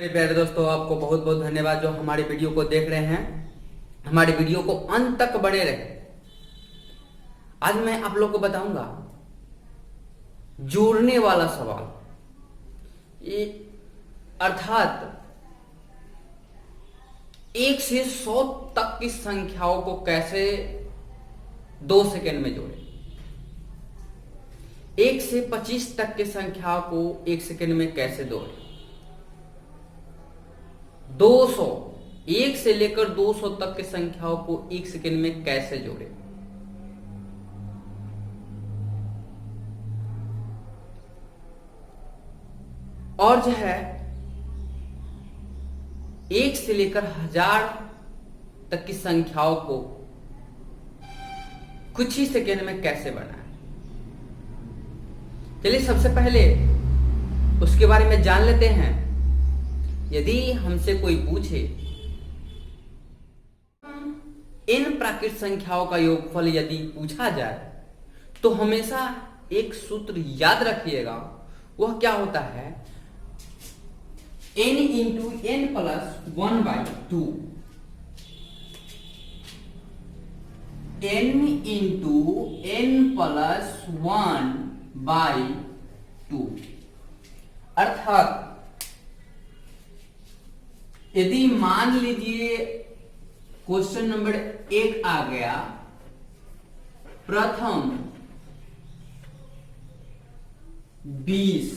मेरे प्यारे दोस्तों, आपको बहुत बहुत धन्यवाद जो हमारी वीडियो को देख रहे हैं। हमारी वीडियो को अंत तक बने रहे। आज मैं आप लोग को बताऊंगा जोड़ने वाला सवाल, ये अर्थात 1 से 100 तक की संख्याओं को कैसे 2 सेकंड में जोड़े। 1 से 25 तक की संख्याओं को 1 सेकंड में कैसे जोड़े। 200, 1 से लेकर 200 तक की संख्याओं को 1 सेकंड में कैसे जोड़े। और जो है 1 से लेकर 1000 तक की संख्याओं को कुछ ही सेकंड में कैसे बनाए। चलिए सबसे पहले उसके बारे में जान लेते हैं। यदि हमसे कोई पूछे इन प्राकृत संख्याओं का योगफल यदि पूछा जाए तो हमेशा एक सूत्र याद रखिएगा। वह क्या होता है, n into n plus 1/2। n into n plus 1/2 अर्थात यदि मान लीजिए क्वेश्चन नंबर 1 आ गया, प्रथम 20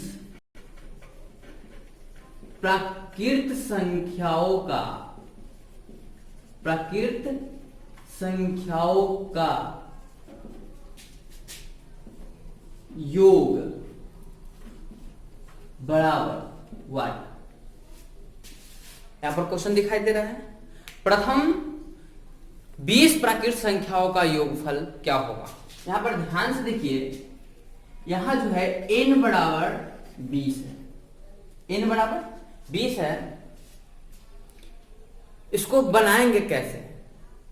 प्राकृत संख्याओं का योग बराबर 1। यहां पर क्वेश्चन दिखाई दे रहा है, प्रथम 20 प्राकृत संख्याओं का योगफल क्या होगा। यहां पर ध्यान से देखिए, यहां जो है n बराबर 20 है, n बराबर 20 है। इसको बनाएंगे कैसे,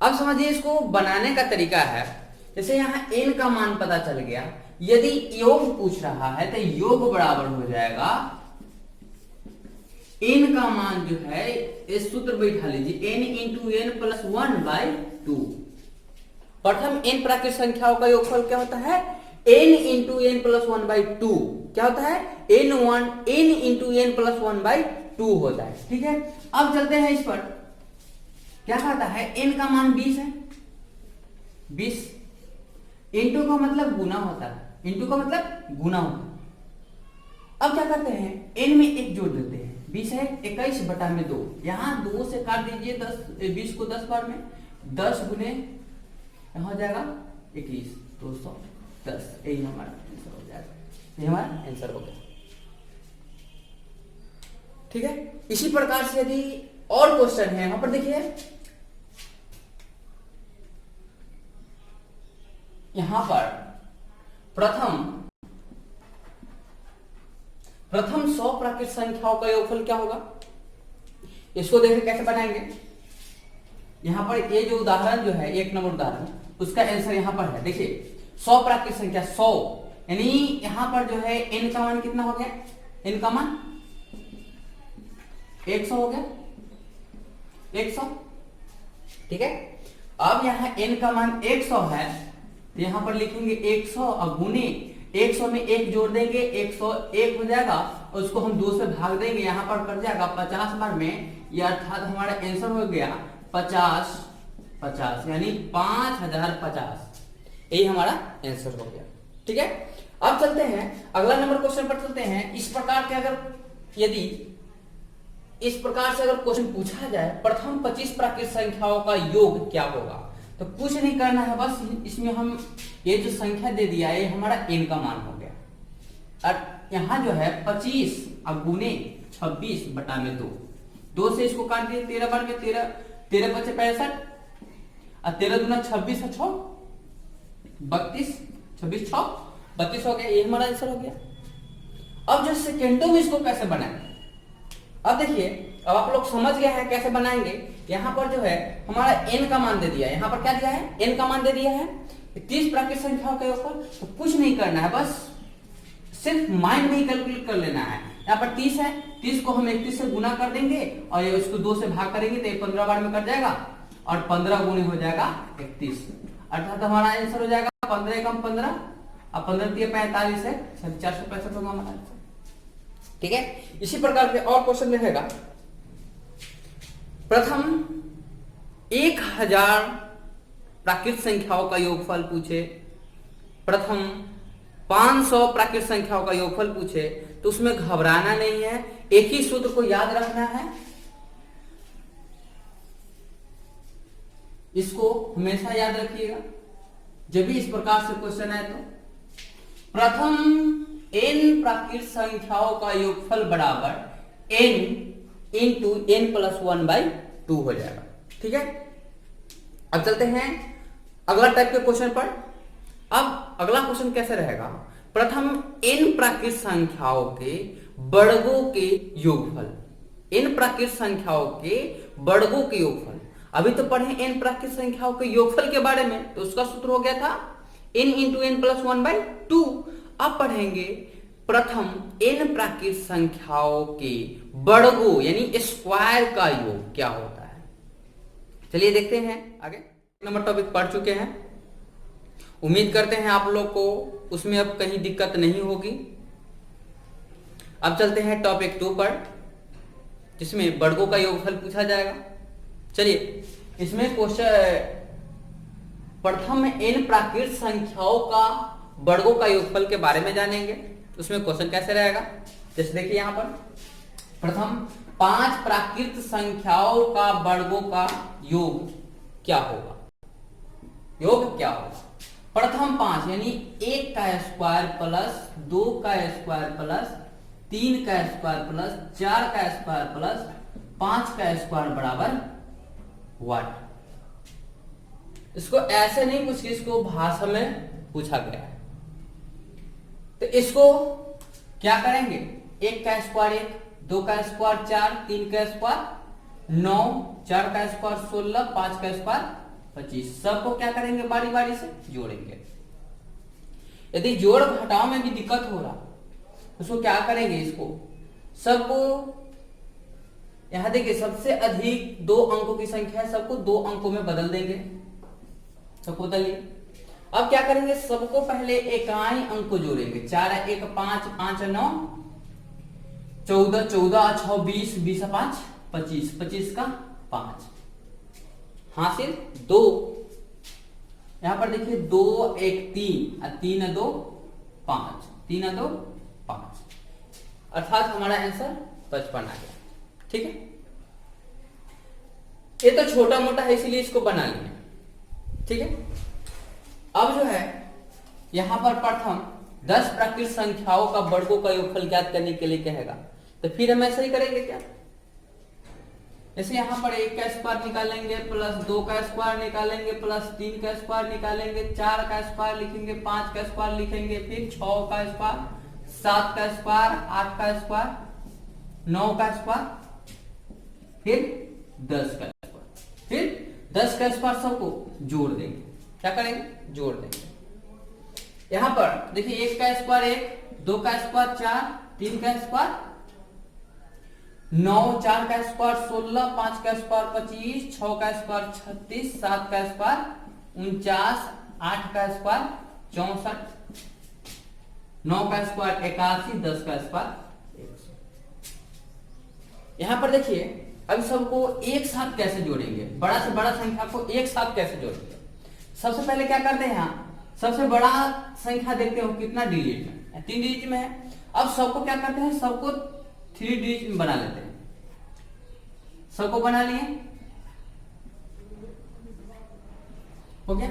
अब समझिए। इसको बनाने का तरीका है, जैसे यहां n का मान पता चल गया, यदि योग पूछ रहा है तो योग बराबर हो जाएगा n का मान जो है, इस सूत्र बैठा लीजिए, n इंटू n प्लस 1/2। प्रथम n प्राकृत संख्याओं का योगफल क्या होता है, n इंटू n प्लस 1/2 क्या होता है, n इंटू n प्लस 1/2 होता है। ठीक है, अब चलते हैं इस पर। क्या कहता है, n का मान 20 है, 20 इंटू का मतलब गुना होता है, इंटू का मतलब गुना होता है। अब क्या करते हैं, n में 1 जोड़ देते हैं, 20 है 21/2। यहां 2 से काट दीजिए 10, 20 को 10 बार में, 10 गुने यहां हो जाएगा 21, 210। यही हमारा आंसर हो जाएगा, ये हमारा आंसर हो गया। ठीक है, इसी प्रकार से यदि और क्वेश्चन है, यहां पर देखिए, यहां पर प्रथम 100 प्राकृत संख्याओं का योगफल क्या होगा। इसको देखिए कैसे बनाएंगे। यहां पर ये जो उदाहरण जो है, 1 नंबर उदाहरण, उसका आंसर यहां पर है। देखिए 100 प्राकृत संख्या 100, यानी यहां पर जो है n का मान कितना हो गया, n का मान 100 हो गया, 100। ठीक है, अब यहां n का मान 100 है, तो यहां पर लिखेंगे 100 और गुने 100 में 1 जोड़ देंगे, 101 हो जाएगा, और उसको हम 2 से भाग देंगे, यहां पर कट जाएगा 50 बार में। यह अर्थात हमारा आंसर हो गया 50, यानी 5050। यही हमारा आंसर हो गया। ठीक है, अब चलते हैं अगला नंबर क्वेश्चन पर चलते हैं। इस प्रकार के इस प्रकार से अगर क्वेश्चन पूछा जाए, प्रथम 25 प्राकृत संख्याओं का योग क्या होगा, तो कुछ नहीं करना है, बस इसमें हम ये जो संख्या दे दिया है, ये हमारा n का मान हो गया। और यहां जो है 25 और गुने 26/2, 2 से इसको काट दिए 13 बार में, 13 5 65 और 13 दूना 26 और 6 32, 26 6 32 हो गया। ये हमारा आंसर हो गया। अब जो सेकेंडों में इसको कैसे बनाएंगे, अब देखिए, अब आप लोग समझ गए हैं कैसे बनाएंगे। यहां पर जो है हमारा n का मान दे दिया है, यहां पर क्या दिया है, n का मान दे दिया है, 30 प्राकृत संख्याओं के ऊपर। तो कुछ नहीं करना है, बस सिर्फ माइंड में ही कैलकुलेट कर लेना है। यहाँ पर 30 है, 30 को हम 31 से गुना कर देंगे और ये उसको 2 से भाग करेंगे तो ये 15 बार में कट जाएगा और 15 गुणे हो जाएगा 31, अर्थात हमारा आंसर हो जाएगा 15 कम 15 और 15 3 45 है, 465 होगा हमारा आंसर। ठीक है, इसी प्रकार के और क्वेश्चन में रहेगा। प्रथम 1000 प्राकृत संख्याओं का योगफल पूछे, प्रथम 500 प्राकृत संख्याओं का योगफल पूछे तो उसमें घबराना नहीं है, एक ही सूत्र को याद रखना है, इसको हमेशा याद रखिएगा जब भी इस प्रकार से क्वेश्चन आए तो। प्रथम n प्राकृत संख्याओं का योगफल बराबर n इंटू n प्लस 1/2 हो जाएगा। ठीक है, अब चलते हैं अगला टाइप के क्वेश्चन पर। अब अगला क्वेश्चन कैसे रहेगा, प्रथम n प्राकृत संख्याओं के वर्गों के योगफल, n प्राकृत संख्याओं के वर्गों के योगफल। अभी तो पढ़े n प्राकृत संख्याओं के योगफल के बारे में, तो उसका सूत्र हो गया था n इंटू n प्लस 1/2। अब पढ़ेंगे प्रथम n प्राकृत संख्याओं के वर्गों यानी स्क्वायर का योग क्या होता है। चलिए देखते हैं आगे। नंबर टॉपिक पढ़ चुके हैं, उम्मीद करते हैं आप लोग को उसमें अब कहीं दिक्कत नहीं होगी। अब चलते हैं टॉपिक 2 पर, जिसमें वर्गों का योगफल पूछा जाएगा। चलिए इसमें क्वेश्चन प्रथम n प्राकृत संख्याओं का वर्गों का योगफल के बारे में जानेंगे। उसमें क्वेश्चन कैसे रहेगा, जैसे देखिए यहां पर प्रथम 5 प्राकृत संख्याओं का वर्गों का योग क्या होगा, योग क्या होगा। प्रथम 5 यानी 1 का स्क्वायर प्लस 2 का स्क्वायर प्लस 3 का स्क्वायर प्लस 4 का स्क्वायर प्लस 5 का स्क्वायर बराबर व्हाट। इसको ऐसे नहीं पूछ, इसको भाषा में पूछा गया है, तो इसको क्या करेंगे, 1 का स्क्वायर 1, 2 का स्क्वायर 4, 3 का स्क्वायर 9, 4 का स्क्वायर 16, 5 का स्क्वायर 25, सबको क्या करेंगे बारी बारी से जोड़ेंगे। यदि जोड़ घटाव में भी दिक्कत हो रहा उसको क्या करेंगे, इसको सबको यहां देखिए सबसे अधिक 2 अंकों की संख्या है, सबको 2 अंकों में बदल देंगे, सबको बदलिए। अब क्या करेंगे, सबको पहले इकाई अंक को जोड़ेंगे, 4 1 5, 5 9 14, 14 6 20, 20 5 25, 25 का 5 हासिल 2। यहां पर देखिए 2 1 3 और 3 2 5, 3 2 5, अर्थात हमारा आंसर 55 आ गया। ठीक है, ये तो छोटा मोटा है इसलिए इसको बना लिया। ठीक है, अब जो है यहां पर प्रथम 10 प्राकृत संख्याओं का वर्गों का योगफल ज्ञात करने के लिए कहेगा, तो फिर हम ऐसा ही करेंगे क्या, जैसे यहां पर 1 का स्क्वायर निकालेंगे प्लस 2 का स्क्वायर निकालेंगे प्लस 3 का स्क्वायर निकालेंगे, 4 का स्क्वायर लिखेंगे, 5 का स्क्वायर लिखेंगे, फिर 6 का स्क्वायर, 7 का स्क्वायर, 8 का स्क्वायर, 9 का स्क्वायर, फिर 10 का स्क्वायर, फिर 10 का स्क्वायर सबको जोड़ देंगे। क्या करेंगे, जोड़ देंगे। यहां पर देखिए 1 का स्क्वायर 1, 2 का स्क्वायर 4, 3 का स्क्वायर 9, 4 का स्क्वायर 16, 5 का स्क्वायर 25, 6 का स्क्वायर 36, 7 का स्क्वायर 49, 8 का स्क्वायर 64, 9 का स्क्वायर 81, 10 का स्क्वायर 100। यहां पर देखिए अब सबको एक साथ कैसे जोड़ेंगे, बड़ा से बड़ा संख्या को एक साथ कैसे जोड़ेंगे। सबसे पहले क्या करते हैं, यहाँ सबसे बड़ा संख्या देखते हो कितना डिजिट में, 3 डिजिट में है। अब सबको क्या करते हैं, सबको 3 डिजिट में बना लेते हैं। सबको बना लिए, हो गया।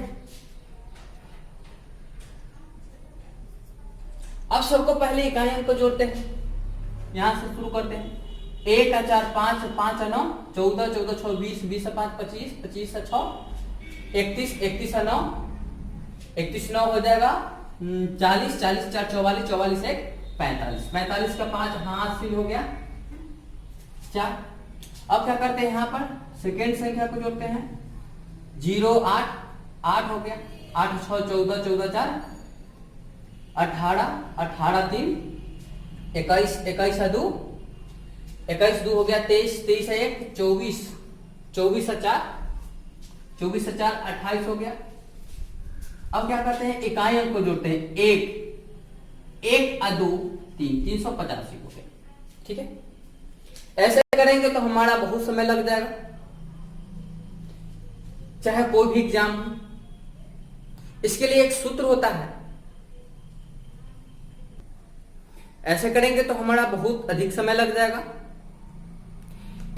अब सबको पहले इकाई अंक को जोड़ते हैं, यहां से शुरू करते हैं। 1 का 4 5, 5 9 14, 14 6 20, 20 5 25, 25 6 31, 31 9 31 9 हो जाएगा 40, 40 4 44, 44 1 45, 45 का 5 हासिल हो गया 4। अब क्या करते हैं, यहां पर सेकेंड संख्या को जोड़ते हैं। 0 8 8 हो गया, 8 6 14, 14 4 18, 18 3 21 21 है 2, 21 2 हो गया 23, 23 है 1 24, 24 है 4, 24 है 4 28 हो गया। अब क्या करते हैं, इकाई अंक को जोड़ते हैं, 1 1 और 2 3 385 हो गया। ठीक है, ऐसे करेंगे तो हमारा बहुत समय लग जाएगा, चाहे कोई भी एग्जाम हो। इसके लिए एक सूत्र होता है, ऐसे करेंगे तो हमारा बहुत अधिक समय लग जाएगा।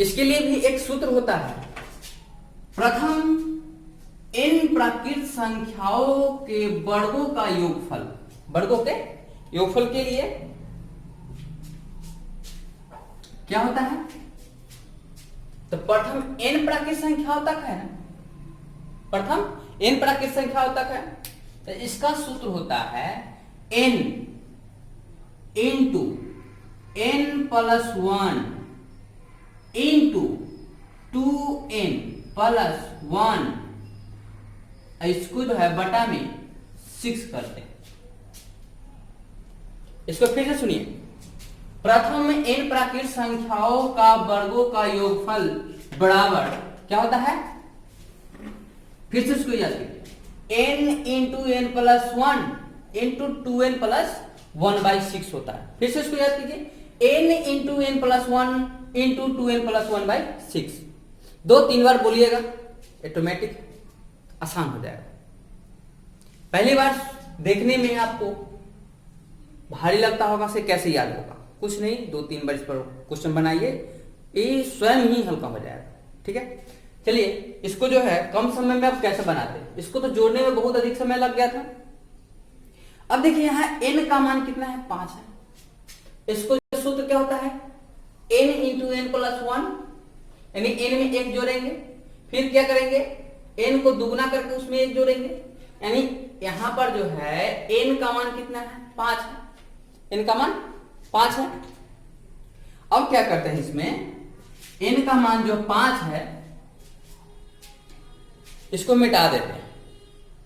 इसके लिए भी एक सूत्र होता है, प्रथम n प्राकृत संख्याओं के वर्गों का योगफल, वर्गों के योगफल के लिए क्या होता है, तो प्रथम n प्राकृत संख्याओं तक है ना, प्रथम n प्राकृत संख्याओं तक है, तो इसका सूत्र होता है n into n plus 1 into 2n plus 1, इसको जो है बटा में 6 करते हैं। इसको फिर से सुनिए, प्रथम n प्राकृत संख्याओं का वर्गों का योगफल बराबर क्या होता है, फिर से इसको याद कीजिए, n into n plus 1 into 2n plus 1/6 होता है। फिर से इसको याद कीजिए, n into n plus 1 into 2n plus 1/6। 2-3 बार बोलिएगा, ऑटोमेटिक आसान हो जाएगा। पहली बार देखने में आपको भारी लगता होगा, से कैसे याद होगा, कुछ नहीं, 2-3 बार इस पर क्वेश्चन बनाइए, ये स्वयं ही हल्का हो जाएगा। ठीक है, चलिए इसको जो है कम समय में आप कैसे बनाते हैं, इसको तो जोड़ने में बहुत अधिक समय लग गया था। अब देखिए यहाँ n का मान कितना है, 5 है। इसको सूत्र क्या होता है, n इंटू n प्लस 1, यानी n में 1 जोड़ेंगे, फिर क्या करेंगे, n को दुगुना करके उसमें 1 जोड़ेंगे, यानी यहां पर जो है n का मान कितना है, 5 है, n का मान 5 है। अब क्या करते हैं, इसमें n का मान जो 5 है इसको मिटा देते हैं,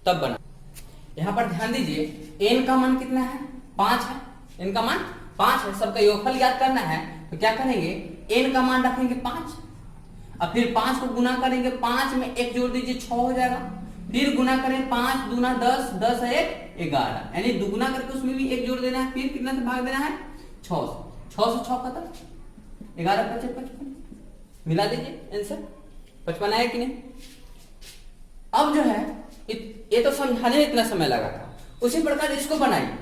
तब बना। यहां पर ध्यान दीजिए, n का मान कितना है, 5 है, n का मान 5 है, सबका योगफल याद करना है, तो क्या करेंगे, n का मान रखेंगे 5, अब फिर 5 को गुना करेंगे, 5 में 1 जोड़ दीजिए, 6 हो जाएगा, फिर गुना करें, 5 दूना 10, 10 है 11, यानी दुगुना करके उसमें भी 1 जोड़ देना है, फिर कितना से भाग देना है, 6 से 6 खत्म, 11 5 55, मिला दीजिए आंसर 55 आया कि नहीं। अब जो है ये तो समझाने में इतना समय लगा था, उसी प्रकार इसको बनाइए,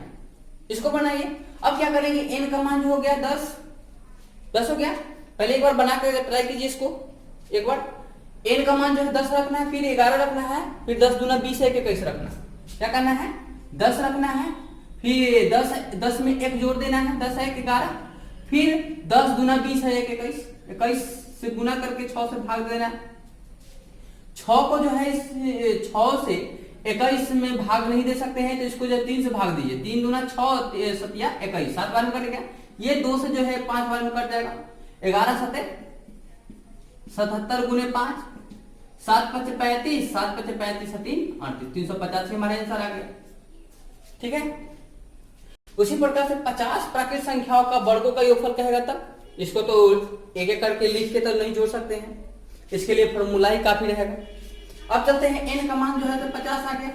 इसको बनाइए। अब क्या करेंगे, n का मान जो हो गया 10 हो गया, पहले एक बार बना कर ट्राई कीजिए इसको एक बार। n का मान जो है 10 रखना है, फिर 11 रखना है, फिर 10 दूना 20 है, 21 रखना है। क्या करना है, 10 रखना है, फिर 10 में 1 जोड़ देना है, 10 है 11, फिर 10 दूना 20 है 21, 21 से गुना करके 6 से भाग देना है। 6 को जो है 6 से 21 में भाग नहीं दे सकते हैं, तो इसको जब 3 से भाग दीजिए, 3 दूना 6 सतिया 21, 7 बार में कटेगा, ये 2 से जो है 5 बार में कट जाएगा, 11 सते 77 गुने 5, 7 5 35, 7 5 35 3 38, 385 हमारा आंसर आ गया। ठीक है, उसी प्रकार से 50 प्राकृत संख्याओं का वर्गों का योगफल कहेगा, तब इसको तो एक एक करके लिख के तो नहीं जोड़ सकते हैं, इसके लिए फॉर्मूला ही काफी रहेगा। अब चलते हैं, n का मान जो है तो 50 आ गया।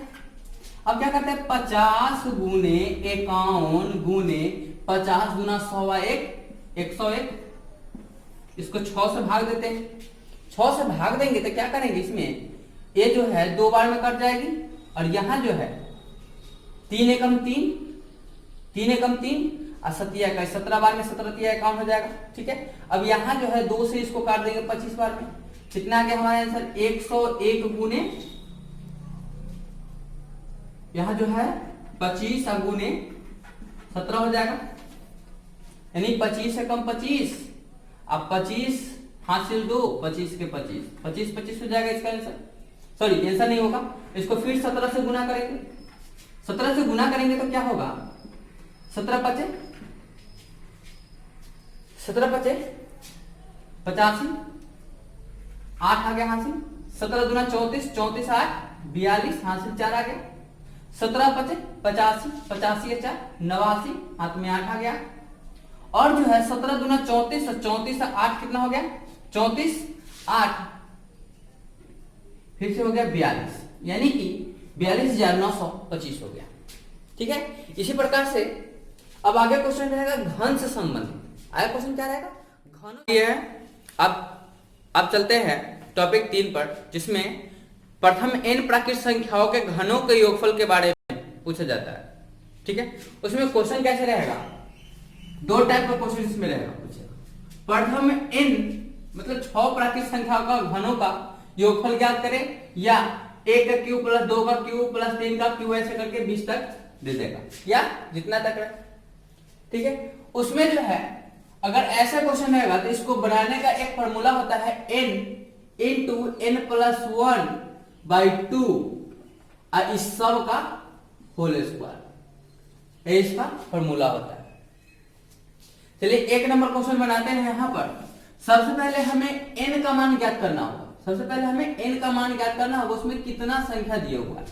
अब क्या करते हैं, 50 गुने 51 गुने 50 गुना 101, इसको 6 से भाग देते हैं। 6 से भाग देंगे तो क्या करेंगे, इसमें ये जो है 2 बार में कट जाएगी, और यहां जो है 3 एकम 3, 3 एकम 3 और 17 बार में 17 तिया 51 हो जाएगा। ठीक है, अब यहां जो है 2 से इसको काट देंगे 25 बार में, कितना आ गया हमारा आंसर, 101 गुने, यहां जो है 25 गुने 17 हो जाएगा, यानी 25 से कम 25, अब 25 हासिल 2, 25 के 25 हो जाएगा इसका आंसर। सॉरी, आंसर नहीं होगा, इसको फिर 17 से गुना करेंगे, 17 से गुना करेंगे तो क्या होगा, 17 5 85, 8 आ गया हासिल, 17 दूना 34, 34 8 42 हासिल 4 आ गया, 17 5 85, 85 4 89, हाथ में 8 आ गया। और जो है 17 दूना 34, 34 से 8 कितना हो गया 34, 8 फिर से हो गया 42, यानी कि 42,925 हो गया। ठीक है, इसी प्रकार से अब आगे क्वेश्चन रहेगा घन से संबंधित। आगे क्वेश्चन क्या रहेगा, घन ये है। अब चलते हैं टॉपिक 3 पर, जिसमें प्रथम n प्राकृत संख्याओं के घनों के योगफल के बारे में पूछा जाता है। ठीक है, उसमें क्वेश्चन कैसे रहेगा, 2 टाइप का क्वेश्चन इसमें रहेगा पूछेगा। प्रथम n मतलब 6 प्राकृत संख्याओं का घनों का योगफल ज्ञात करें, या 1 का क्यूब प्लस 2 का क्यूब प्लस 3 का क्यूब ऐसे करके 20 तक दे देगा, या जितना तक रहे। ठीक है, उसमें जो है अगर ऐसा क्वेश्चन रहेगा तो इसको बनाने का एक फॉर्मूला होता है n into n plus 1 by 2 और इस सब का होल स्क्वायर, ये इसका फॉर्मूला होता है। चलिए 1 नंबर क्वेश्चन बनाते हैं। यहां पर सबसे पहले हमें n का मान ज्ञात करना होगा। सबसे पहले हमें n का मान ज्ञात करना होगा, उसमें कितना संख्या दिया हुआ है।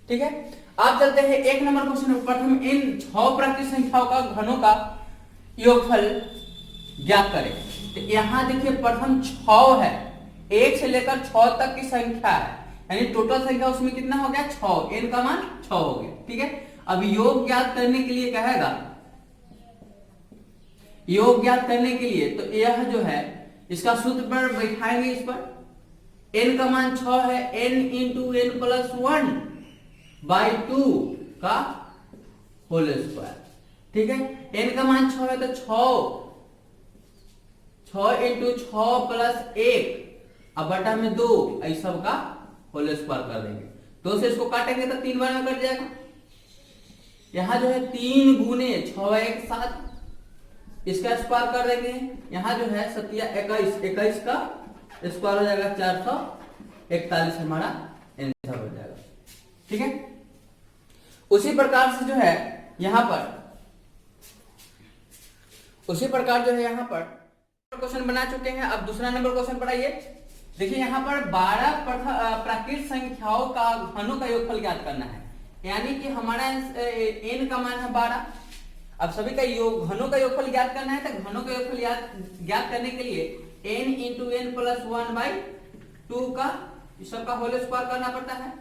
ठीक है, आप चलते हैं 1 नंबर क्वेश्चन में। प्रथम इन 6 प्राकृत संख्याओं का घनों का योगफल ज्ञात करें। तो यहां देखिए प्रथम 6 है, 1 से लेकर 6 तक की संख्या है, यानी टोटल संख्या उसमें कितना हो गया 6, n का मान 6 हो गया। ठीक है, अब योग ज्ञात करने के लिए कहेगा, योग ज्ञात करने के लिए तो यह जो है इसका सूत्र पर बैठाएंगे। इस पर n का मान 6 है, n into n plus 1 by 2 का होल स्क्वायर। ठीक है, n का मान 6 है तो 6 इंटू 6 प्लस 1 अब बटा में 2 इस सब का होल स्क्वायर कर देंगे। 2 से इसको काटेंगे तो 3 बार में कट जाएगा। यहां जो है 3 गुने 6 1 7, इसका स्क्वायर कर देंगे। यहां जो है 7 21, 21 का स्क्वायर हो जाएगा 441, हमारा आंसर हो जाएगा। ठीक है, उसी प्रकार से जो है यहां पर क्वेश्चन बना चुके हैं। अब दूसरा नंबर क्वेश्चन पर आइए। देखिए यहां पर 12 प्राकृत संख्याओं का घनों का योगफल ज्ञात करना है, यानी कि हमारा n का मान है 12। अब सभी का योग घनों का योगफल ज्ञात करना है, तो घनों का योगफल ज्ञात करने के लिए n into n plus 1 by 2 का सबका होल स्क्वायर करना पड़ता है।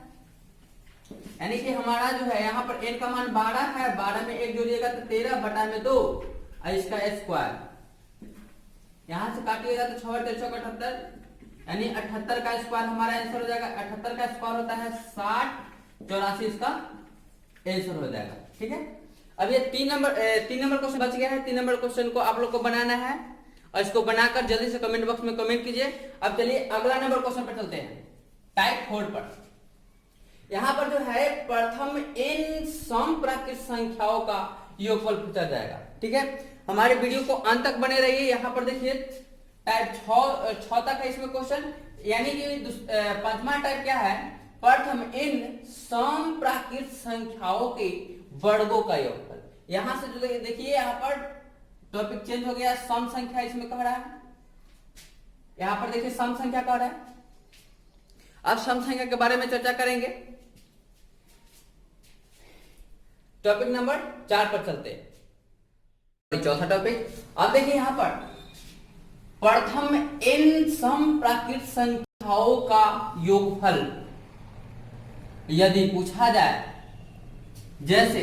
यानी कि हमारा जो है यहाँ पर n का मान 12 है, 12 में 1 जोड़िएगा तो 13 बटा में 2 और इसका स्क्वायर, यहां से काटिएगा तो 6 3 78, यानी 78 का स्क्वायर हमारा आंसर हो जाएगा। 78 का स्क्वायर होता है 60, 84 इसका आंसर हो जाएगा। ठीक है, अब ये 3 नंबर क्वेश्चन बच गया है। 3 नंबर क्वेश्चन को आप लोग को बनाना है और इसको बनाकर जल्दी से कमेंट बॉक्स में कमेंट कीजिए। अब चलिए अगला नंबर क्वेश्चन पर चलते हैं, टाइप 4 पर। यहां पर जो है प्रथम n सम प्राकृत संख्याओं का योगफल पूछा जाएगा। ठीक है, हमारे वीडियो को अंत तक बने रहिए। यहां पर देखिए टाइप 6 तक है इसमें क्वेश्चन, यानी कि पांचवा टाइप क्या है, प्रथम n सम प्राकृत संख्याओं के वर्गों का योगफल। यहां से जो देखिए यहां पर टॉपिक चेंज हो गया, सम संख्या इसमें कह रहा है। यहां पर देखिए सम संख्या कह रहा है। अब सम संख्या के बारे में चर्चा करेंगे। टॉपिक नंबर 4 पर चलते हैं, चौथा टॉपिक। अब देखिए यहां पर प्रथम n सम प्राकृत संख्याओं का योगफल यदि पूछा जाए, जैसे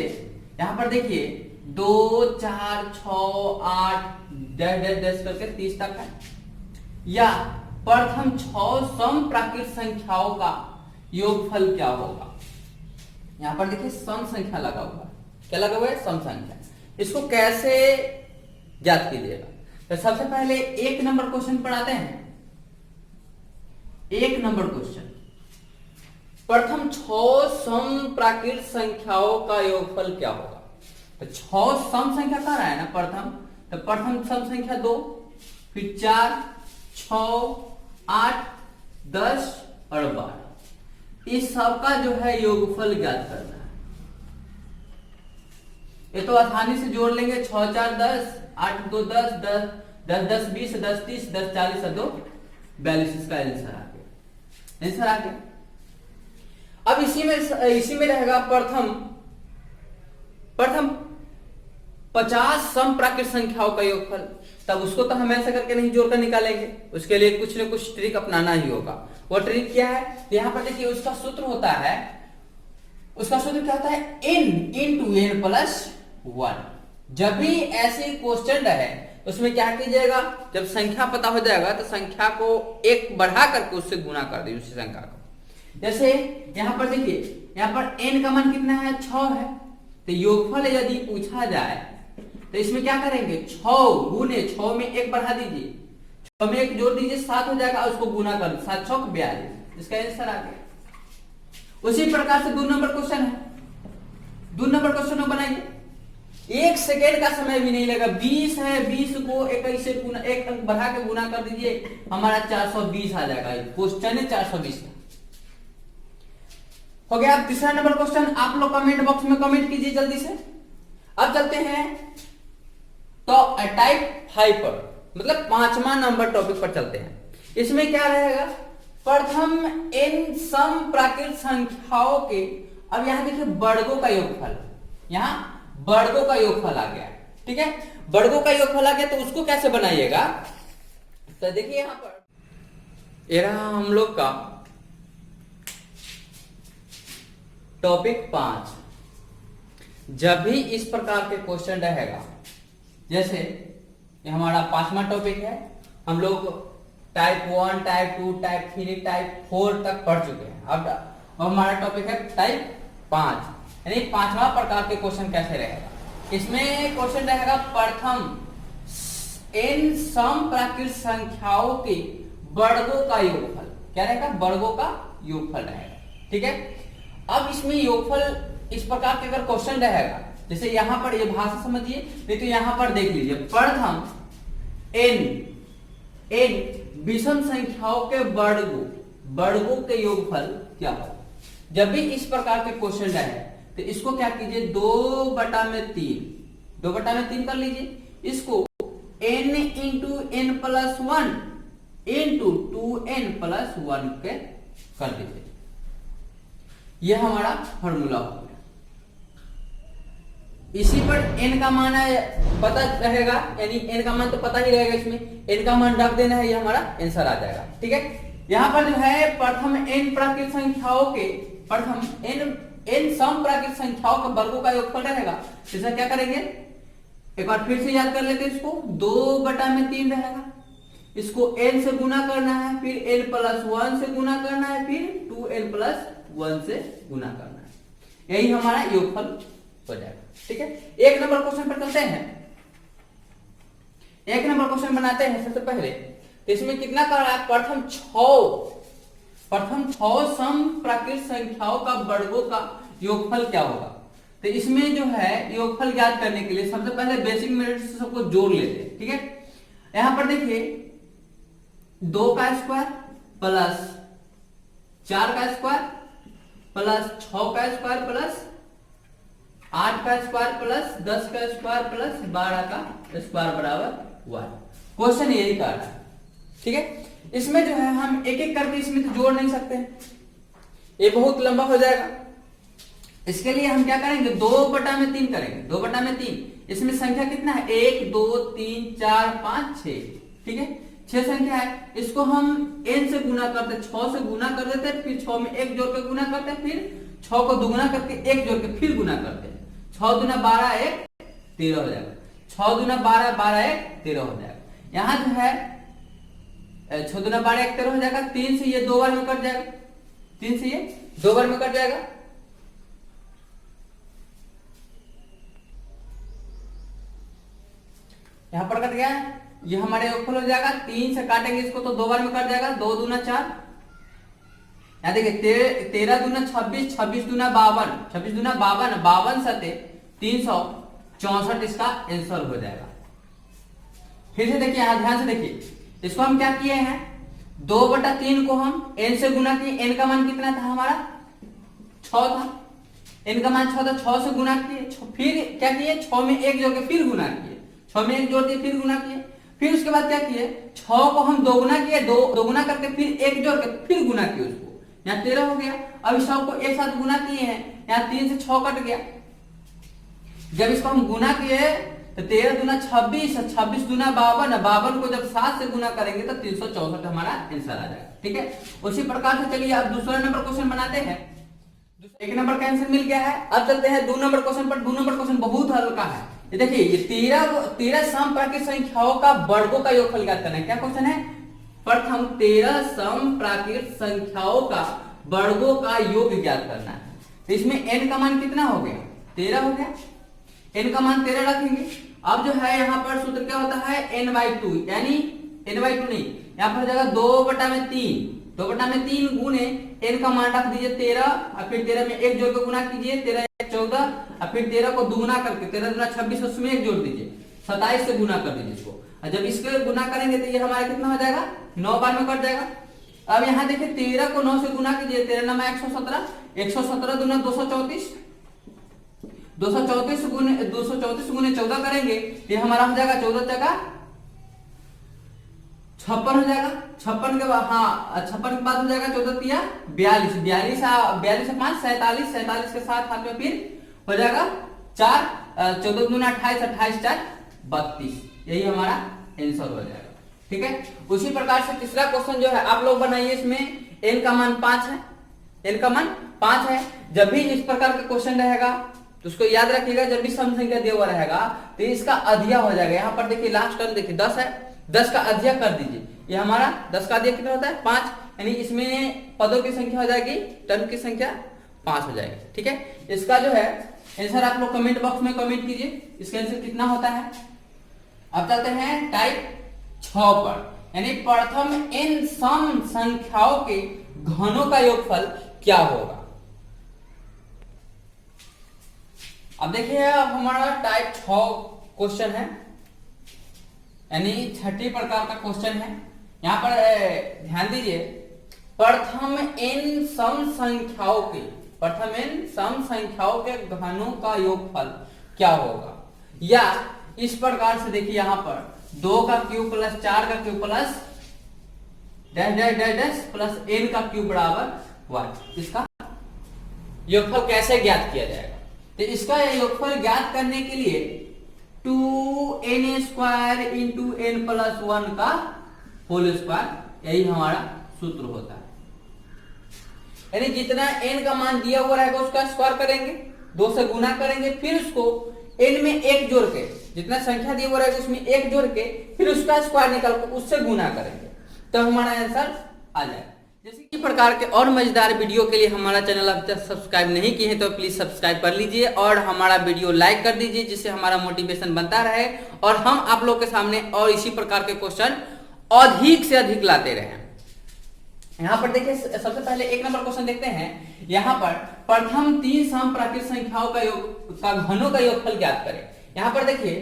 यहां पर देखिए 2 4 6 8 10 करके 30 तक है, या प्रथम 6 सम प्राकृत संख्याओं का योगफल क्या होगा। यहां पर देखिए सम संख्या लगा हुआ है, क्या लगा हुआ है, सम संख्या। इसको कैसे ज्ञात कीजिएगा, तो सबसे पहले 1 नंबर क्वेश्चन पर आते हैं। 1 नंबर क्वेश्चन, प्रथम 6 सम प्राकृत संख्याओं का योगफल क्या होगा। तो 6 सम संख्या कह रहा है ना प्रथम, तो प्रथम सम संख्या 2, फिर 4 6 8 10 और 12, इस सबका जो है योगफल ज्ञात करना है। ये तो आसानी से जोड़ लेंगे, 6 4 10 8 2 10 10 10 10 20 10 30 10 40 और 2 42, इसका आंसर आ गया। अब इसी में रहेगा प्रथम 50 सम प्राकृत संख्याओं का योगफल, तब उसको तो हम ऐसे करके नहीं जोड़कर निकालेंगे, उसके लिए कुछ न कुछ ट्रिक अपनाना ही होगा। वो ट्रिक क्या है, यहाँ पर देखिए उसका सूत्र होता है, उसका सूत्र क्या होता है, n इंटू एन प्लस 1। जब भी ऐसे क्वेश्चन रहे उसमें क्या कीजिएगा, जब संख्या पता हो जाएगा तो संख्या को एक बढ़ा करके उससे गुना कर दीजिए उसी संख्या को। जैसे यहाँ पर देखिए, यहाँ पर n का मान कितना है, 6 है, तो योगफल यदि पूछा जाए तो इसमें क्या करेंगे, 6 गुने 6 में 1 बढ़ा दीजिए, 6 में 1 जोड़ दीजिए, 7 हो जाएगा, उसको गुना कर 7 6 42, इसका आंसर आ गया। उसी प्रकार से 2 नंबर क्वेश्चन है, 2 नंबर क्वेश्चन बनाइए, 1 सेकेंड का समय भी नहीं लगेगा, 20 है, 20 को 21 से गुना, 1 अंक बढ़ा के गुना कर दीजिए, हमारा 420 आ जाएगा। क्वेश्चन है 420 हो गया। अब तीसरा नंबर क्वेश्चन आप लोग कमेंट बॉक्स में कमेंट कीजिए जल्दी से। अब चलते हैं तो टाइप 5 पर, मतलब 5वां नंबर टॉपिक पर चलते हैं। इसमें क्या रहेगा, प्रथम n सम प्राकृत संख्याओं के, अब यहां देखिए वर्गों का योगफल, यहां वर्गों का योगफल आ गया, ठीक है, वर्गों का योगफल आ गया, तो उसको कैसे बनाइएगा, तो देखिए यहां पर ये रहा हम लोग का टॉपिक 5। जब भी इस प्रकार के क्वेश्चन रहेगा, जैसे ये हमारा 5वां टॉपिक है, हम लोग टाइप 1, टाइप 2, टाइप 3, टाइप 4 तक पढ़ चुके हैं। अब हमारा टॉपिक है टाइप 5, यानी 5वां प्रकार के क्वेश्चन कैसे रहेगा। इसमें क्वेश्चन रहेगा प्रथम n सम प्राकृत संख्याओं के वर्गों का योगफल, क्या रहेगा, वर्गों का योगफल रहेगा, ठीक है। अब इसमें योगफल इस प्रकार के अगर क्वेश्चन रहेगा, जैसे यहां पर ये भाषा समझिए, नहीं तो यहां पर देख लीजिए, प्रथम n विषम संख्याओं के वर्गों के योगफल क्या हो। जब भी इस प्रकार के क्वेश्चन रहे तो इसको क्या कीजिए, 2/3 कर लीजिए, इसको n into n plus 1 into 2n plus 1 के कर दीजिए। यह हमारा फॉर्मूला हो गया। इसी पर n का मान पता रहेगा, यानी n का मान तो पता ही रहेगा, इसमें n का मान रख देना है, ये हमारा आंसर आ जाएगा, ठीक है। यहाँ पर जो है प्रथम n प्राकृत संख्याओं के, प्रथम n सम प्राकृत संख्याओं के वर्गों का योगफल रहेगा। इसका क्या करेंगे, एक बार फिर से याद कर लेते हैं, इसको 2/3 रहेगा, इसको n से गुना करना है, फिर n प्लस 1 से गुना करना है, फिर 2n प्लस 1 से गुना करना है, यही हमारा योगफल हो जाएगा, ठीक है। एक नंबर क्वेश्चन पर चलते हैं, एक नंबर क्वेश्चन बनाते हैं। सबसे पहले तो इसमें कितना कर रहा है, प्रथम 6 सम प्राकृत संख्याओं का वर्गों का योगफल क्या होगा। तो इसमें जो है योगफल ज्ञात करने के लिए सबसे पहले बेसिक मेथड से सबको जोड़ लेते हैं, ठीक है। यहां पर देखिए 2 का स्क्वायर प्लस 4 का स्क्वायर प्लस 6 का स्क्वायर प्लस 8 का स्क्वायर प्लस 10 का स्क्वायर प्लस 12 का स्क्वायर बराबर 1। क्वेश्चन यही कर रहा है, ठीक है। इसमें जो है हम एक एक करके इसमें तो जोड़ नहीं सकते, ये बहुत लंबा हो जाएगा। इसके लिए हम क्या करेंगे, 2/3 करेंगे, 2/3। इसमें संख्या कितना है, 1 2 3 4 5 6, ठीक है, 6 संख्या है। इसको हम n से गुना करते, 6 से गुना कर देते, फिर 6 में 1 जोड़ के गुना करते, फिर 6 को दुगुना करके 1 जोड़ के फिर गुना करते हैं। 6 दूना 12 1 13 हो जाएगा, 6 दूना 12 12 1 13 हो जाएगा। यहाँ जो है 6 दूना 12 1 13 हो जाएगा, 3 से ये 2 बार में कट जाएगा, 3 से ये 2 बार में कट जाएगा। यहां पर कट गया, ये हमारे योगफल हो जाएगा। 3 से काटेंगे इसको तो 2 बार में कट जाएगा, 2 दूना 4, यहाँ देखिए 13 दूना 26, 26 दूना 52, 26 दूना 52, 52 सते 364, इसका आंसर हो जाएगा। फिर से देखिए, यहां ध्यान से देखिए, इसको हम क्या किए हैं, 2/3 को हम n से गुना किए, n का मान कितना था हमारा 6 था, n का मान 6 था, 6 से गुना किए, फिर क्या किए 6 में 1 जोड़ के फिर गुना किए, 6 में 1 जोड़ दिए फिर गुना किए, फिर उसके बाद क्या किए 6 को हम दोगुना किए, दोगुना करके फिर 1 जोड़ के फिर गुना किए, उसको यहाँ 13 हो गया। अब इस को एक साथ गुना किए हैं, यहाँ 3 से 6 कट गया। जब इसको हम गुना किए तो 13 दूना 26, 26 दूना 52, 52 को जब 7 से गुना करेंगे तो 364 हमारा आंसर आ जाएगा। ठीक है, उसी प्रकार से चलिए अब दूसरा नंबर क्वेश्चन बनाते हैं। एक नंबर का आंसर मिल गया है। अब चलते हैं 2 नंबर क्वेश्चन पर। 2 नंबर क्वेश्चन बहुत हल्का है। ये देखिए, ये 13 समप्राकृत संख्याओं का वर्गों का योगफल ज्ञात करना है। क्या क्वेश्चन है? प्रथम 13 समप्राकृत संख्याओं का वर्गों का योग ज्ञात करना है। तो इसमें n का मान कितना हो गया? 13 हो गया। n का मान 13 रखेंगे। अब जो है यहाँ पर सूत्र क्या होता है? n/2, यानी n/2 नहीं, यहाँ पर हो जाएगा 2/3, 2/3 गुने n का मान रख दीजिए 13, और फिर 13 में 1 जोड़ के गुना कीजिए, 13 1 14, और फिर 13 को दुगुना करके 13 दूना 26, उसमें 1 जोड़ दीजिए, 27 से गुना कर दीजिए इसको। और जब इसके गुना करेंगे तो ये हमारा कितना हो जाएगा? 9 बार में कट जाएगा। अब यहाँ देखिए 13 को 9 से गुना कीजिए, 13 9 117, 117 दूना 234, 234 गुने 14 करेंगे तो हमारा हो जाएगा 14 जगह 56 हो जाएगा। 56 के बाद 56 के बाद हो जाएगा 14 तिया 42, 42 से 5 47, 47 के साथ हाथ में फिर हो जाएगा 4, 14 दूना 28, 28 4 32, यही हमारा आंसर हो जाएगा। ठीक है, उसी प्रकार से तीसरा क्वेश्चन जो है आप लोग बनाइए। इसमें n का मान 5 है, n का मान 5 है। जब भी इस प्रकार का क्वेश्चन रहेगा तो उसको याद रखिएगा, जब भी सम संख्या दिया हुआ रहेगा तो इसका अधिया हो जाएगा। यहाँ पर देखिए लास्ट टर्म देखिए 10 है, 10 का अधिया कर दीजिए। ये हमारा 10 का अधिया कितना होता है? 5, यानी इसमें पदों की संख्या हो जाएगी, टर्म की संख्या 5 हो जाएगी। ठीक है, इसका जो है आंसर आप लोग कमेंट बॉक्स में कमेंट कीजिए, इसका आंसर कितना होता है। अब चलते हैं टाइप 6 पर, यानी प्रथम n सम संख्याओं के घनों का योगफल क्या होगा। अब देखिए, अब हमारा टाइप 6 क्वेश्चन है, यानी छठी प्रकार का क्वेश्चन है। यहां पर ध्यान दीजिए, प्रथम n सम संख्याओं के घनों का योगफल क्या होगा। या इस प्रकार से देखिए, यहां पर 2 का क्यूब प्लस 4 का cube plus dash dash dash dash plus n का क्यूब बराबर 1, इसका योगफल कैसे ज्ञात किया जाएगा। तो इसका योगफल ज्ञात करने के लिए 2n² इंटू n प्लस 1 का होल स्क्वायर, यही हमारा सूत्र होता है। यानी जितना n का मान दिया हुआ रहेगा उसका स्क्वायर करेंगे, 2 से गुना करेंगे, फिर उसको n में 1 जोड़ के, जितना संख्या दिया हुआ रहेगा उसमें 1 जोड़ के फिर उसका स्क्वायर निकाल कर उससे गुना करेंगे, तो हमारा आंसर आ जाएगा। जैसे इसी प्रकार के और मजेदार वीडियो के लिए हमारा चैनल अभी तक सब्सक्राइब नहीं किए हैं तो प्लीज सब्सक्राइब कर लीजिए और हमारा वीडियो लाइक कर दीजिए, जिससे हमारा मोटिवेशन बनता रहे और हम आप लोग के सामने और इसी प्रकार के क्वेश्चन अधिक से अधिक लाते रहे। यहाँ पर देखिए, सबसे पहले 1 नंबर क्वेश्चन देखते हैं। यहाँ पर प्रथम 3 समप्राकृत संख्याओं का घनों का योगफल ज्ञात करें। यहाँ पर देखिए,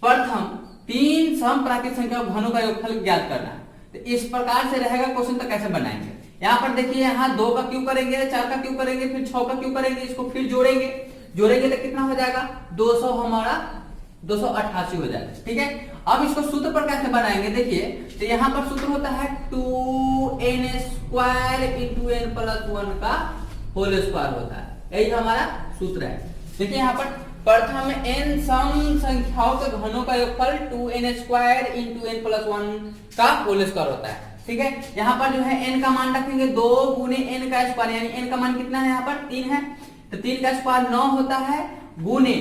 प्रथम 3 समप्राकृत संख्याओं घनों का योगफल ज्ञात करना है। तो इस प्रकार से रहेगा क्वेश्चन, तो कैसे बनाएंगे। यहाँ पर देखिए, यहाँ 2 का क्यूब करेंगे, 4 का क्यूब करेंगे, फिर 6 का क्यूब करेंगे, इसको फिर जोड़ेंगे तो कितना हो जाएगा? 200, हमारा 288 हो जाएगा। ठीक है, अब इसको सूत्र पर कैसे बनाएंगे देखिए, तो यहाँ पर सूत्र होता है 2n² इंटू n प्लस 1 का होल स्क्वायर होता है, यही हमारा सूत्र है। देखिए यहाँ पर प्रथम n सम संख्याओं के घनों का योगफल 2n² इंटू n प्लस 1 का होल स्क्वायर होता है। ठीक है, यहाँ पर जो है n का मान रखेंगे 2 गुने n का स्क्वायर, यानी n का मान कितना है? यहाँ पर 3 है, तो 3 का स्क्वायर 9 होता है, गुने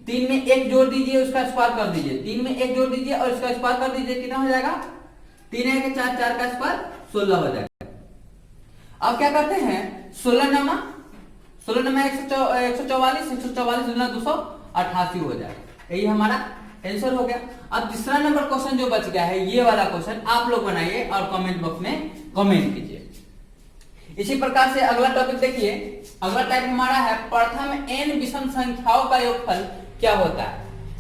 3 में 1 जोड़ दीजिए, उसका स्क्वायर कर दीजिए, 3 में 1 जोड़ दीजिए और इसका स्क्वायर कर दीजिए, कितना हो जाएगा? 3 है कि 4, 4 का स्क्वायर 16 हो जाएगा। अब क्या करते हैं, 16 नमा 144, 144 गुना 288 हो जाएगा, यही हमारा आंसर हो गया। अब तीसरा नंबर क्वेश्चन जो बच गया है, ये वाला क्वेश्चन आप लोग बनाइए और कमेंट बॉक्स में कमेंट कीजिए। इसी प्रकार से अगला टॉपिक देखिए, अगला टाइप हमारा है प्रथम n विषम संख्याओं का योगफल क्या होता है।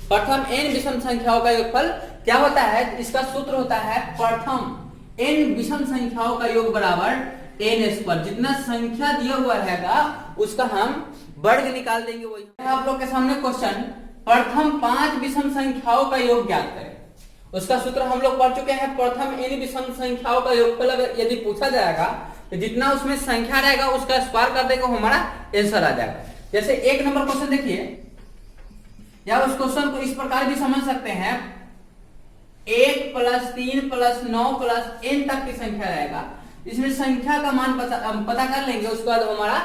प्रथम n विषम संख्याओं का योगफल क्या होता है, इसका सूत्र होता है प्रथम n विषम संख्याओं का योग बराबर n²। जितना संख्या दिया हुआ रहेगा उसका हम वर्ग निकाल देंगे। वही आप लोग के सामने क्वेश्चन, प्रथम 5 विषम संख्याओं का योग ज्ञात करें। उसका सूत्र हम लोग पढ़ चुके हैं, प्रथम n विषम संख्याओं का योगफल अगर यदि पूछा जाएगा तो जितना उसमें संख्या रहेगा उसका स्क्वायर कर देंगे, हमारा आंसर आ जाएगा। जैसे 1 नंबर क्वेश्चन देखिए, या उस क्वेश्चन को इस प्रकार भी समझ सकते हैं, 1 + 3 + 9 + n तक की संख्या रहेगा, इसमें संख्या का मान पता कर लेंगे, उसके बाद हमारा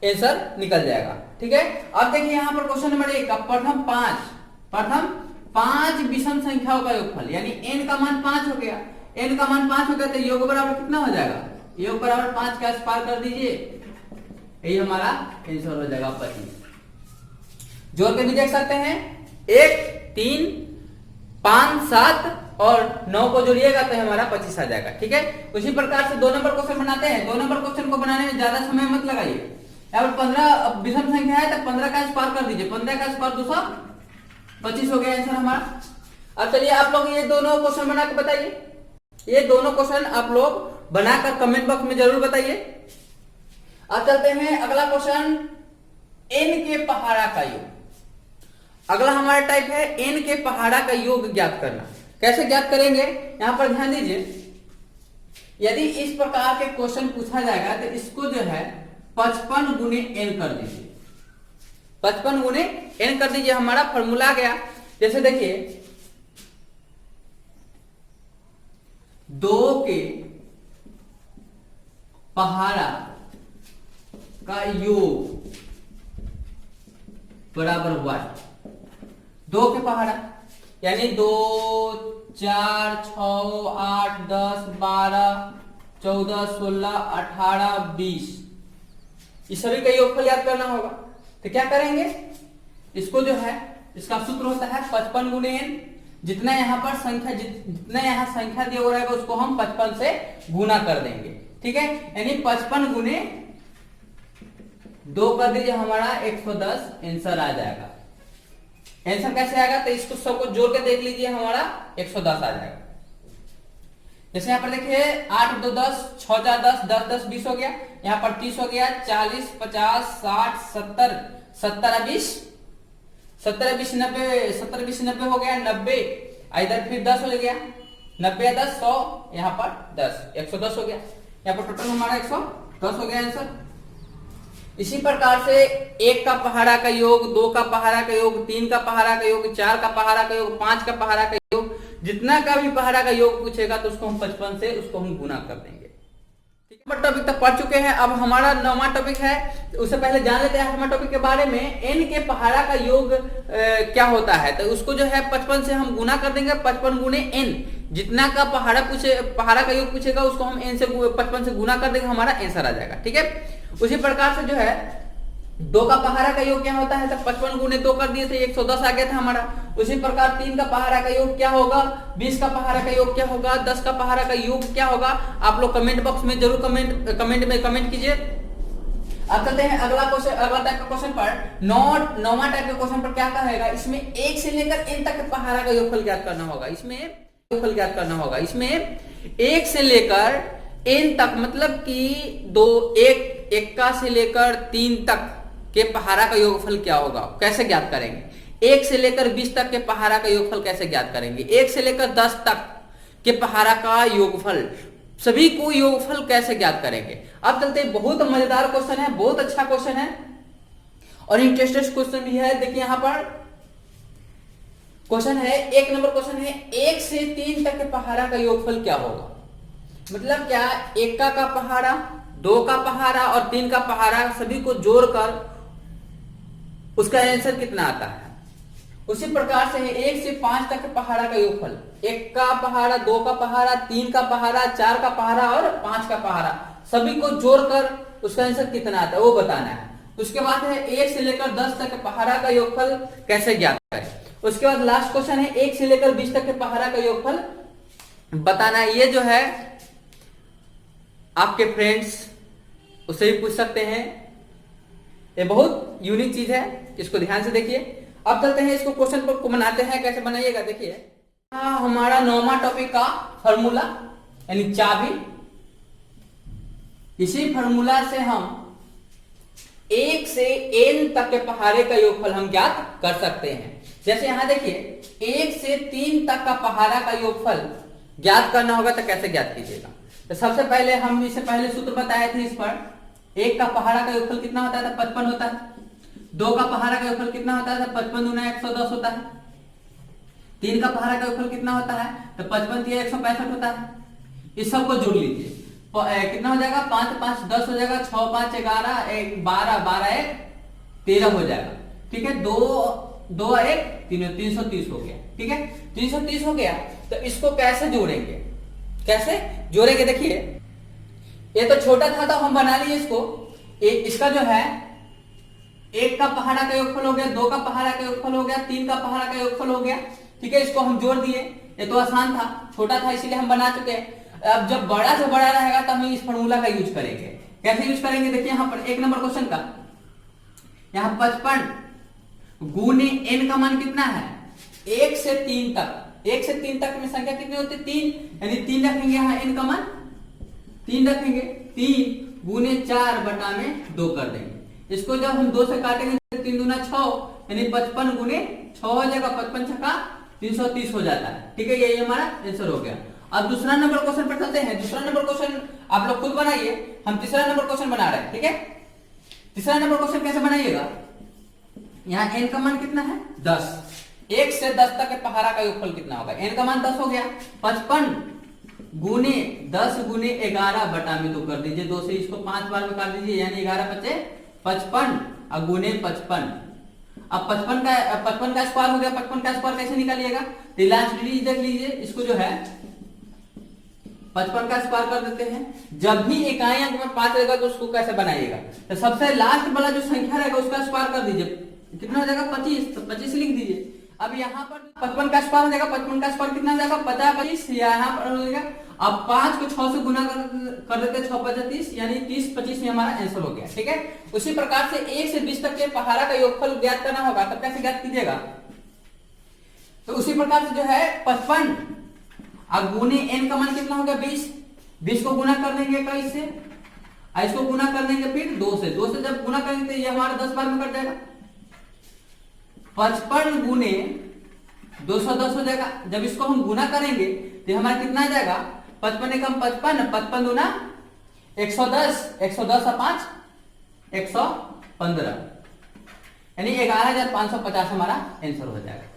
आंसर निकल जाएगा। ठीक है, अब देखिए यहाँ पर क्वेश्चन नंबर 1 का प्रथम 5 विषम संख्याओं का योगफल, यानी n का मान 5 हो गया, n का मान 5 हो गया तो योग बराबर कितना हो जाएगा, योग बराबर 5 के आसपास कर दीजिए, यही हमारा आंसर हो जाएगा 25। जोड़ के भी देख सकते हैं, 1 3 5 7 और 9 को जोड़िएगा तो हमारा 25 आ जाएगा। ठीक है, उसी प्रकार से 2 नंबर क्वेश्चन बनाते हैं। 2 नंबर क्वेश्चन को बनाने में ज्यादा समय मत लगाइए। यहाँ पर 15 विषम संख्या है तो 15 का स्क्वायर कर दीजिए, 15 का स्क्वायर 225 हो गया आंसर हमारा। अब चलिए आप लोग ये दोनों क्वेश्चन बना के बताइए, ये दोनों क्वेश्चन आप लोग बनाकर कमेंट बॉक्स में जरूर बताइए। अब चलते हैं अगला क्वेश्चन, n के पहाड़ा का योग। अगला हमारा टाइप है n के पहाड़ा का योग ज्ञात करना। कैसे ज्ञात करेंगे, यहां पर ध्यान दीजिए, यदि इस प्रकार के क्वेश्चन पूछा जाएगा तो इसको जो है 55 × n कर दीजिए, 55 × n कर दीजिए, हमारा फॉर्मूला आ गया। जैसे देखिए 2 के पहाड़ा का योग बराबर 1, 2 के पहाड़ा यानी 2 4 6 8 10 12 14 16 18 20, इस सभी का योगफल याद करना होगा। तो क्या करेंगे, इसको जो है इसका सूत्र होता है 55 × n, जितना यहाँ पर संख्या जितना यहाँ संख्या दिया हुआ रहेगा उसको हम 55 से गुना कर देंगे। ठीक है, यानी 55 × 2 कर दीजिए, हमारा 110 आंसर आ जाएगा। आंसर कैसे आएगा, तो इसको सबको जोड़ के देख लीजिए, हमारा 110 आ जाएगा। जैसे यहाँ पर देखिए 8 2 10 6 4 10 10 10 20 हो गया, यहाँ पर 30 हो गया, 40 50 60 70 70 20 70 20 90 70 20 90 हो गया, 90 इधर फिर 10 हो गया, 90 10 100, यहाँ पर 10 110 हो गया, यहाँ पर टोटल हमारा 110 हो गया आंसर। इसी प्रकार से 1 का पहाड़ा का योग, 2 का पहाड़ा का योग, 3 का पहाड़ा का योग, 4 का पहाड़ा का योग, 5 का पहाड़ा का योग, जितना का भी पहाड़ा का योग पूछेगा तो उसको हम 55 से उसको हम गुना कर देंगे। ठीक है, टॉपिक तक पढ़ चुके हैं। अब हमारा 9वां टॉपिक है, उससे पहले जान लेते हैं 8वां टॉपिक के बारे में। n के पहाड़ा का योग क्या होता है, तो उसको जो है 55 से हम गुना कर देंगे, 55 × n, जितना का पहाड़ा का योग पूछेगा उसको हम n से 55 से गुना कर देंगे, हमारा आंसर आ जाएगा। ठीक है, उसी प्रकार से जो है 2 का पहाड़ा का योग क्या होता है, तो 55 × 2 कर दिए थे, 110 आ गया था हमारा। उसी प्रकार 3 का पहाड़ा का योग क्या होगा, 20 का पहाड़ा का योग क्या होगा, 10 का पहाड़ा का योग क्या होगा, आप लोग कमेंट बॉक्स में जरूर कमेंट में कमेंट कीजिए। अब चलते हैं अगला टाइप का क्वेश्चन पर। 9वां टाइप के क्वेश्चन पर क्या कहेगा, इसमें 1 से लेकर n तक के पहाड़ा का योगफल ज्ञात करना होगा। इसमें योगफल ज्ञात करना होगा, इसमें 1 से लेकर n तक, मतलब कि 1 का से लेकर 3 तक के पहाड़ा का योगफल क्या होगा, कैसे ज्ञात करेंगे। 1 से लेकर 20 तक के पहाड़ा का योगफल कैसे ज्ञात करेंगे, 1 से लेकर 10 तक के पहाड़ा का योगफल, सभी को योगफल कैसे ज्ञात करेंगे। अब चलते हैं, बहुत मजेदार क्वेश्चन है, बहुत अच्छा क्वेश्चन है और इंटरेस्टेड क्वेश्चन भी है। देखिए यहाँ पर क्वेश्चन है, 1 नंबर क्वेश्चन है, 1 से 3 तक के पहाड़ा का योगफल क्या होगा। मतलब क्या, 1 का पहाड़ा, 2 का पहाड़ा और 3 का पहाड़ा सभी को जोड़कर उसका आंसर कितना आता है। उसी प्रकार से 1 से 5 तक के पहाड़ा का योगफल, 1 का पहाड़ा, 2 का पहाड़ा, 3 का पहाड़ा, 4 का पहाड़ा और 5 का पहाड़ा, सभी को जोड़कर उसका आंसर कितना आता है वो बताना है। उसके बाद है 1 से लेकर 10 तक के पहाड़ा का योगफल कैसे ज्ञात करें। उसके बाद लास्ट क्वेश्चन है 1 से लेकर 20 तक के पहाड़ा का योगफल बताना है। ये जो है आपके फ्रेंड्स उससे भी पूछ सकते हैं, ये बहुत यूनिक चीज है, इसको ध्यान से देखिए। अब चलते हैं इसको क्वेश्चन को बनाते हैं, कैसे बनाइएगा देखिए। हमारा 9वां टॉपिक का फॉर्मूला यानी चाबी, इसी फॉर्मूला से हम 1 से n तक के पहाड़े का योगफल हम ज्ञात कर सकते हैं। जैसे यहां देखिए 1 से 3 तक का पहाड़ा का योगफल ज्ञात करना होगा, तो कैसे ज्ञात कीजिएगा। तो सबसे पहले हम इससे पहले सूत्र बताए थे, इस पर 1 का पहाड़ा का योगफल कितना होता है, तो 55 होता है। 2 का पहाड़ा का योगफल कितना होता है? 55 दूना 110 होता है। 3 का पहाड़ा का योगफल कितना होता है? तो 55 3 165 होता है। इस सबको जोड़ लीजिए, कितना हो जाएगा? 5 5 10 हो जाएगा, 6 5 11 1 12 12 1 13 हो जाएगा। ठीक है, 2 2 1 330 हो गया। ठीक है, 330 हो गया। तो इसको कैसे जोड़ेंगे? कैसे जोड़ेंगे? देखिए, ये तो छोटा था तो हम बना लिए इसको। इसका जो है 1 का पहाड़ा का योगफल हो गया, 2 का पहाड़ा का योगफल हो गया, 3 का पहाड़ा का योगफल हो गया। ठीक है, इसको हम जोड़ दिए। ये तो आसान था, छोटा था इसीलिए हम बना चुके हैं। अब जब बड़ा से बड़ा रहेगा तो हम इस फॉर्मूला का यूज करेंगे। कैसे यूज करेंगे? देखिए यहां पर 1 नंबर क्वेश्चन का, यहां 55 गुने n का मान कितना है? 1 से 3 तक। 1 से 3 तक में संख्या कितनी होती है? 3, यानी 3 रखेंगे यहाँ n का मान 3 रखेंगे। 3 गुने 4 बटा में 2 कर देंगे। इसको जब हम 2 से काटेंगे तो 3 दूना 6, यानी 55 गुने 6 हो जाएगा। 55 छक्का 330 हो जाता है। ठीक है, यही हमारा आंसर हो गया। अब दूसरा नंबर क्वेश्चन पर चलते हैं। दूसरा नंबर क्वेश्चन आप लोग खुद बनाइए, हम तीसरा नंबर क्वेश्चन बना रहे हैं। ठीक है, तीसरा नंबर क्वेश्चन कैसे बनाइएगा? यहाँ n का मान कितना है? 10। 1 से 10 तक के पहाड़ा का योगफल कितना होगा? n का मान 10 हो गया। 55 गुने 10 गुने 11 बटा में 2 कर दीजिए। 2 से इसको 5 बार में काट दीजिए, यानी 11 बचे 55 और गुने 55। अब 55 का स्क्वायर हो गया। 55 का स्क्वायर कैसे निकालिएगा? तो लास्ट डिजिट देख लीजिए, इसको जो है 55 का स्क्वायर कर देते हैं। जब भी इकाई अंक में 5 रहेगा तो उसको कैसे बनाइएगा? तो सबसे लास्ट वाला जो संख्या रहेगा उसका स्क्वायर कर दीजिए। कितना हो जाएगा? 25। तो 25 लिख दीजिए। अब यहाँ पर 55 का स्क्वायर हो जाएगा। 55 का स्क्वायर कितना हो जाएगा? 50 25, यहाँ पर हो जाएगा। अब 5 को 6 से गुना कर देते हैं, 6 5 30, यानी 30 25 में हमारा आंसर हो गया। ठीक है, उसी प्रकार से 1 से 20 तक के पहाड़ा का योगफल ज्ञात करना होगा। तब कैसे ज्ञात कीजिएगा? तो उसी प्रकार से जो है 55 और गुने n का मान कितना हो गया? 20। 20 को गुना कर देंगे 21 से, इसको गुना कर देंगे फिर 2 से। 2 से जब गुना करेंगे तो ये हमारा 10 बार में कट जाएगा। 55 गुने 210 हो जाएगा। जब इसको हम गुना करेंगे तो हमारा कितना आ जाएगा? 55 एकम 55, 55 दूना 110, 110 और 5 115, यानी 11,550 हमारा आंसर हो जाएगा।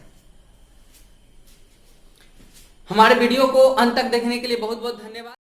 हमारे वीडियो को अंत तक देखने के लिए बहुत बहुत धन्यवाद।